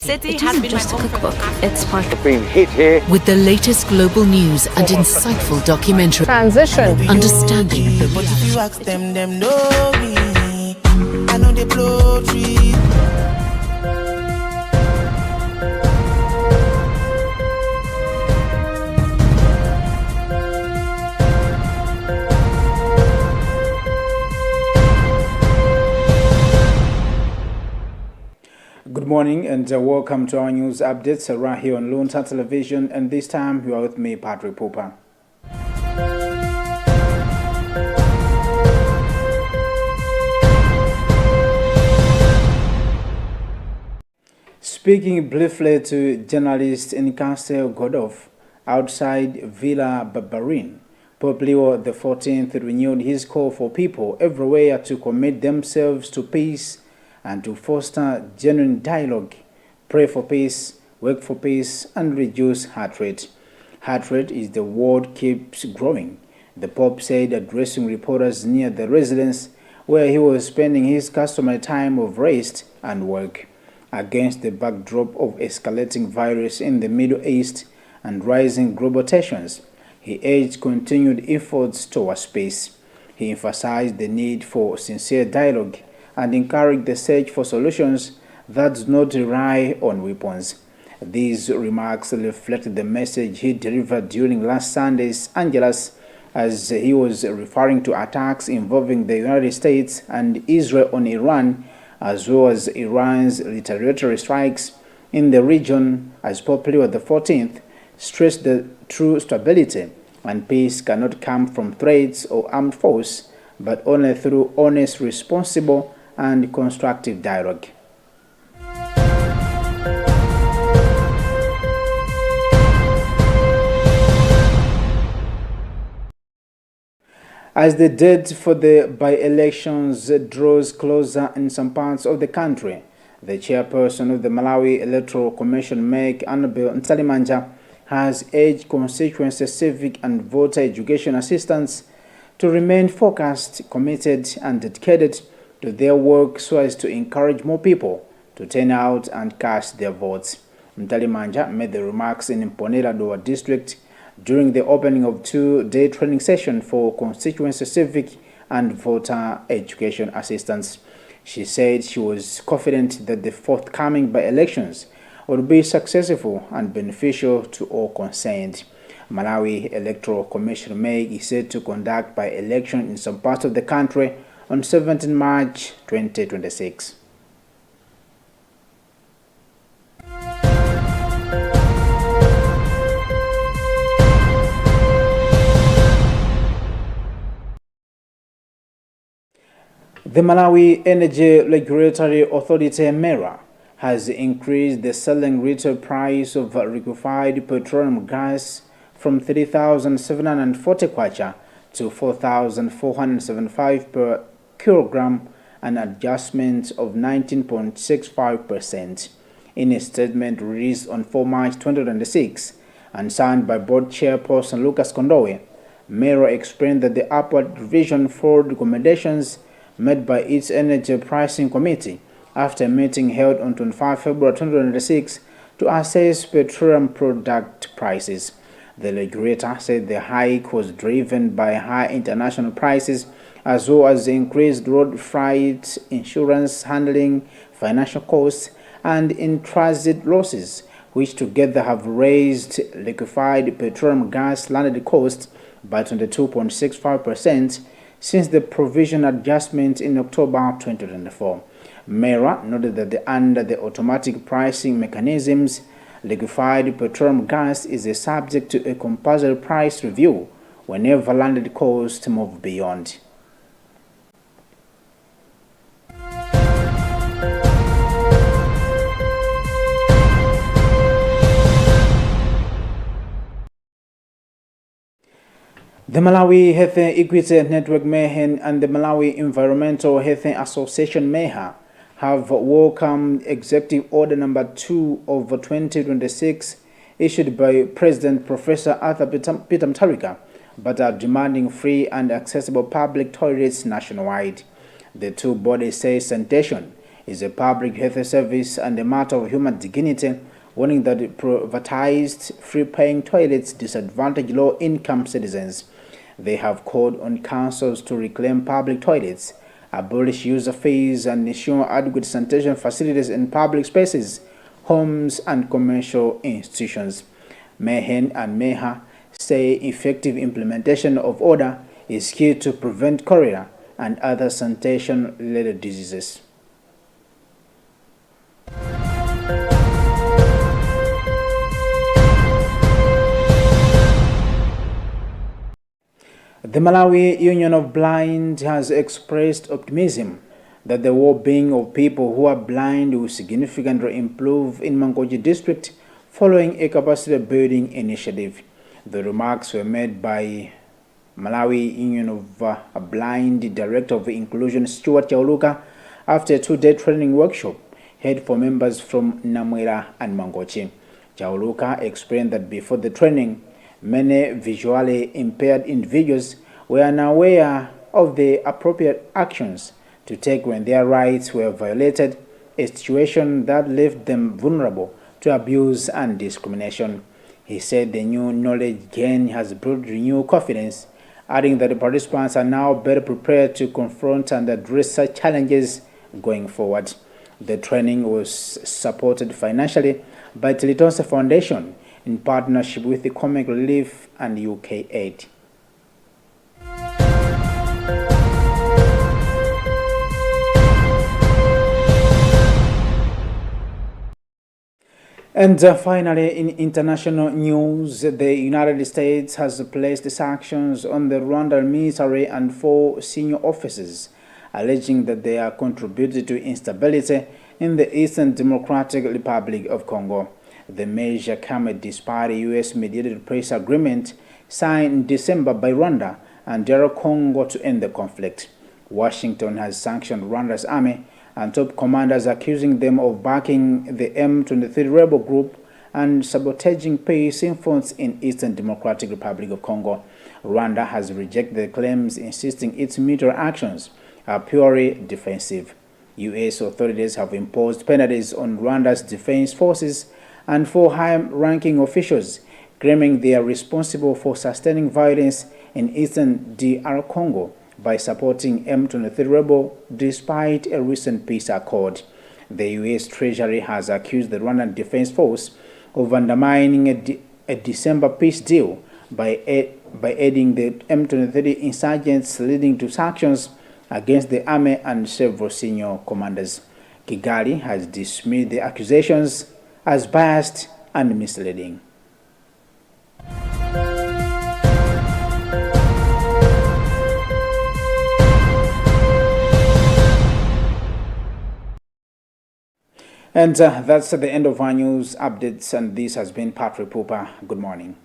City It has isn't been just a my home cookbook, for it's part of being hit here. with the latest global news and insightful documentary. Transition. Understanding the But if you ask reality. them know me. I know they blow tree. Good morning and welcome to our news updates right here on Luntha television, and this time you are with me, Patrick Pooper. Speaking briefly to journalists in Castle Godolph outside Villa Barbarin, Pope Leo XIV renewed his call for people everywhere to commit themselves to peace and to foster genuine dialogue, pray for peace, work for peace, and reduce heart rate. Heart rate is the word keeps growing, the Pope said, addressing reporters near the residence where he was spending his customary time of rest and work. Against the backdrop of escalating violence in the Middle East and rising global tensions, he urged continued efforts towards peace. He emphasized the need for sincere dialogue and encouraged the search for solutions that do not rely on weapons. These remarks reflect the message he delivered during last Sunday's Angelus as he was referring to attacks involving the United States and Israel on Iran, as well as Iran's retaliatory strikes in the region, as Pope Leo XIV stressed that true stability and peace cannot come from threats or armed force, but only through honest, responsible, and constructive dialogue. As the date for the by-elections draws closer in some parts of the country, the chairperson of the Malawi Electoral Commission, Meg Annabel Ntalimanja, has urged constituency civic and voter education assistants to remain focused, committed, and dedicated to their work so as to encourage more people to turn out and cast their votes. Ntalimanja made the remarks in Mponela Dowa district during the opening of two-day training session for constituency civic and voter education assistants. She said she was confident that the forthcoming by-elections would be successful and beneficial to all concerned. Malawi Electoral Commission Meg is said to conduct by-election in some parts of the country on 17 March 2026. The Malawi Energy Regulatory Authority (MERA) has increased the selling retail price of liquefied petroleum gas from 3,740 kwacha to 4,475 per kilogram, an adjustment of 19.65%. In a statement released on 4 March 2026 and signed by board chairperson Lucas Kondowe, MERA explained that the upward revision followed recommendations made by its Energy Pricing Committee after a meeting held on 25 February 2026 to assess petroleum product prices. The regulator said the hike was driven by high international prices as well as increased road freight, insurance, handling, financial costs, and in-transit losses, which together have raised liquefied petroleum gas landed cost by 22.65% since the provision adjustment in October 2024. MERA noted that under the automatic pricing mechanisms, liquefied petroleum gas is subject to a compulsory price review whenever landed costs move beyond. The Malawi Health Equity Network (MEHEN) and the Malawi Environmental Health Association (MEHA) have welcomed Executive Order Number 2 of 2026 issued by President Professor Arthur Peter Mutharika, but are demanding free and accessible public toilets nationwide. The two bodies say sanitation is a public health service and a matter of human dignity, warning that privatized free-paying toilets disadvantage low-income citizens. They have called on councils to reclaim public toilets, abolish user fees, and ensure adequate sanitation facilities in public spaces, homes, and commercial institutions. Mehen and Meha say effective implementation of order is key to prevent cholera and other sanitation-related diseases. The Malawi Union of Blind has expressed optimism that the well-being of people who are blind will significantly improve in Mangochi district following a capacity building initiative. The remarks were made by Malawi Union of Blind Director of Inclusion Stuart Chauluka after a two-day training workshop held for members from Namwera and Mangochi. Chauluka explained that before the training, many visually impaired individuals were unaware of the appropriate actions to take when their rights were violated, a situation that left them vulnerable to abuse and discrimination. He said the new knowledge gain has brought renewed confidence, adding that the participants are now better prepared to confront and address such challenges going forward. The training was supported financially by Tilitonse Foundation in partnership with the Comic Relief and UK Aid. And finally, in international news, the United States has placed sanctions on the Rwandan military and 4 senior officers, alleging that they are contributing to instability in the Eastern Democratic Republic of Congo. The measure came despite a U.S.-mediated peace agreement signed in December by Rwanda and DR Congo to end the conflict. Washington has sanctioned Rwanda's army and top commanders, accusing them of backing the M23 rebel group and sabotaging peace efforts in Eastern Democratic Republic of Congo. Rwanda has rejected the claims, insisting its military actions are purely defensive. U.S. authorities have imposed penalties on Rwanda's defense forces and 4 high-ranking officials, claiming they are responsible for sustaining violence in Eastern DR Congo by supporting M23 rebel despite a recent peace accord. The U.S. Treasury has accused the Rwandan Defense Force of undermining a December peace deal by aiding the M23 insurgents, leading to sanctions against the army and several senior commanders. Kigali has dismissed the accusations as biased and misleading. And that's the end of our news updates, and this has been Patrick Pupa. Good morning.